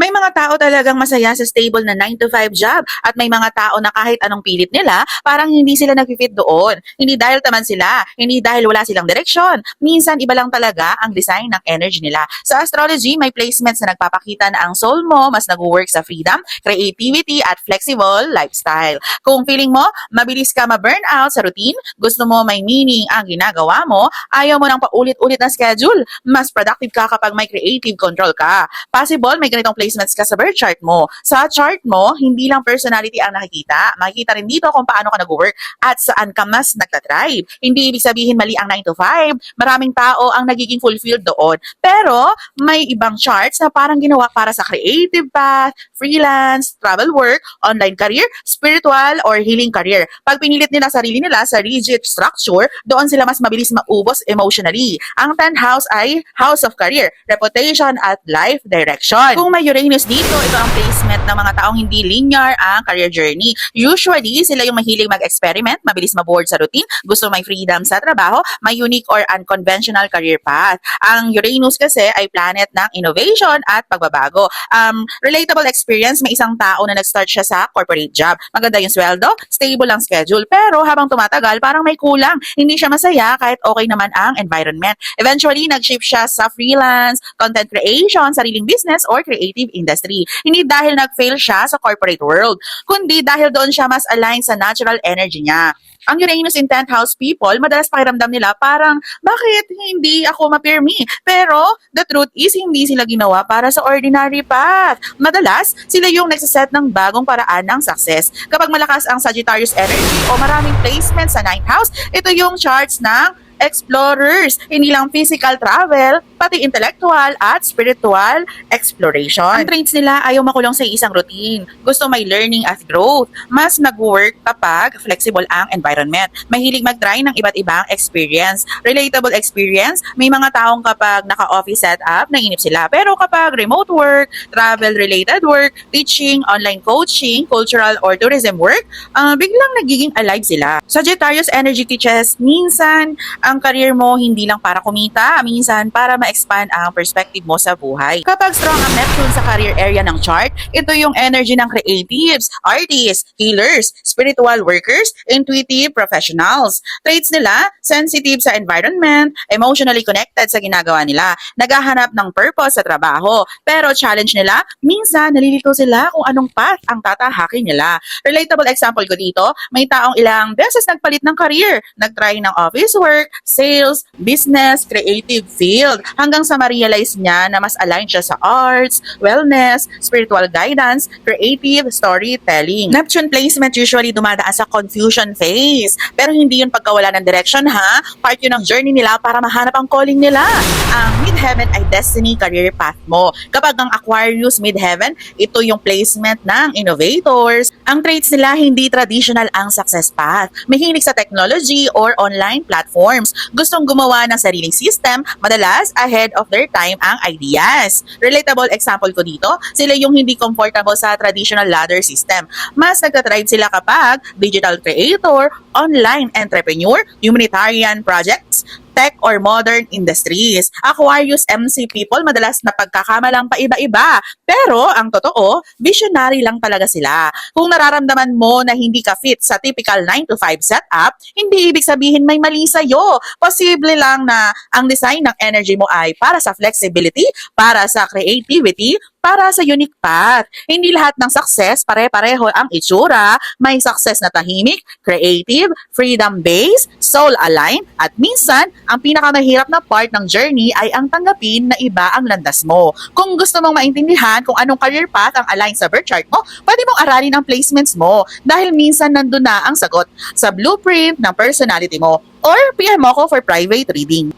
May mga tao talagang masaya sa stable na 9 to 5 job at may mga tao na kahit anong pilit nila, parang hindi sila nag-fit doon. Hindi dahil taman sila, hindi dahil wala silang direksyon. Minsan iba lang talaga ang design ng energy nila. Sa astrology, may placements na nagpapakita na ang soul mo mas nag-work sa freedom, creativity at flexible lifestyle. Kung feeling mo, mabilis ka ma-burnout sa routine, gusto mo may meaning ang ginagawa mo, ayaw mo ng paulit-ulit na schedule, mas productive ka kapag may creative control ka. Possible, may ganitong placements ka sa birth chart mo. Sa chart mo, hindi lang personality ang nakikita. Makikita rin dito kung paano ka nag-work at saan ka mas nagtatribe. Hindi ibig sabihin mali ang 9 to 5. Maraming tao ang nagiging fulfilled doon. Pero, may ibang charts na parang ginawa para sa creative path, freelance, travel work, online career, spiritual, or healing career. Pag pinilit nila sarili nila sa rigid structure, doon sila mas mabilis maubos emotionally. Ang 10th house ay house of career, reputation, at life direction. Kung may Uranus dito, ito ang placement ng mga taong hindi linear ang career journey. Usually, sila yung mahilig mag-experiment, mabilis maboard sa routine, gusto may freedom sa trabaho, may unique or unconventional career path. Ang Uranus kasi ay planet ng innovation at pagbabago. Relatable experience, may isang tao na nag-start siya sa corporate job. Maganda yung sweldo, stable ang schedule, pero habang tumatagal, parang may kulang. Hindi siya masaya kahit okay naman ang environment. Eventually, nag-shift siya sa freelance, content creation, sariling business, or creative industry. Hindi dahil nag-fail siya sa corporate world, kundi dahil doon siya mas aligned sa natural energy niya. Ang Uranus in 10th house people, madalas pakiramdam nila parang, bakit hindi ako mapirmi? Pero, the truth is, hindi sila ginawa para sa ordinary path. Madalas, sila yung nagsaset ng bagong paraan ng success. Kapag malakas ang Sagittarius energy o maraming placement sa 9th house, ito yung charts ng explorers, hindi lang physical travel, pati intellectual at spiritual exploration. Ang traits nila ayaw makulong sa isang routine. Gusto may learning at growth. Mas nag-work kapag flexible ang environment. Mahilig mag-try ng iba't ibang experience. Relatable experience, may mga taong kapag naka-office setup, nainip sila. Pero kapag remote work, travel-related work, teaching, online coaching, cultural or tourism work, biglang nagiging alive sila. Sagittarius energy teaches, minsan, ang career mo hindi lang para kumita, minsan para ma-expand ang perspective mo sa buhay. Kapag strong ang Neptune sa career area ng chart, ito yung energy ng creatives, artists, healers, spiritual workers, intuitive professionals. Traits nila, sensitive sa environment, emotionally connected sa ginagawa nila, naghahanap ng purpose sa trabaho. Pero challenge nila, minsan nalilito sila kung anong path ang tatahakin nila. Relatable example ko dito, may taong ilang beses nagpalit ng career, nagtry ng office work, sales, business, creative field, hanggang sa ma-realize niya na mas aligned siya sa arts, wellness, spiritual guidance, creative storytelling. Neptune placement usually dumadaan sa confusion phase, pero hindi yun pagkawala ng direction ha, part yun ng journey nila para mahanap ang calling nila. Ang Midheaven ay destiny career path mo. Kapag ang Aquarius Midheaven, ito yung placement ng innovators. Ang traits nila hindi traditional ang success path. Mahilig sa technology or online platforms. Gustong gumawa ng sariling system, madalas ahead of their time ang ideas. Relatable example ko dito, sila yung hindi comfortable sa traditional ladder system. Mas nagtatribe sila kapag digital creator, online entrepreneur, humanitarian projects, tech or modern industries. Aquarius MC people madalas na pagkakamalang paiba-iba. Pero ang totoo, visionary lang talaga sila. Kung nararamdaman mo na hindi ka fit sa typical 9 to 5 setup, hindi ibig sabihin may mali sa'yo. Posible lang na ang design ng energy mo ay para sa flexibility, para sa creativity, para sa unique path. Hindi lahat ng success pare-pareho ang itsura. May success na tahimik, creative, freedom-based, soul-aligned, at minsan, ang pinakamahirap na part ng journey ay ang tanggapin na iba ang landas mo. Kung gusto mong maintindihan kung anong career path ang align sa birth chart mo, pwede mong aralin ang placements mo dahil minsan nandun na ang sagot sa blueprint ng personality mo or PM mo ko for private reading.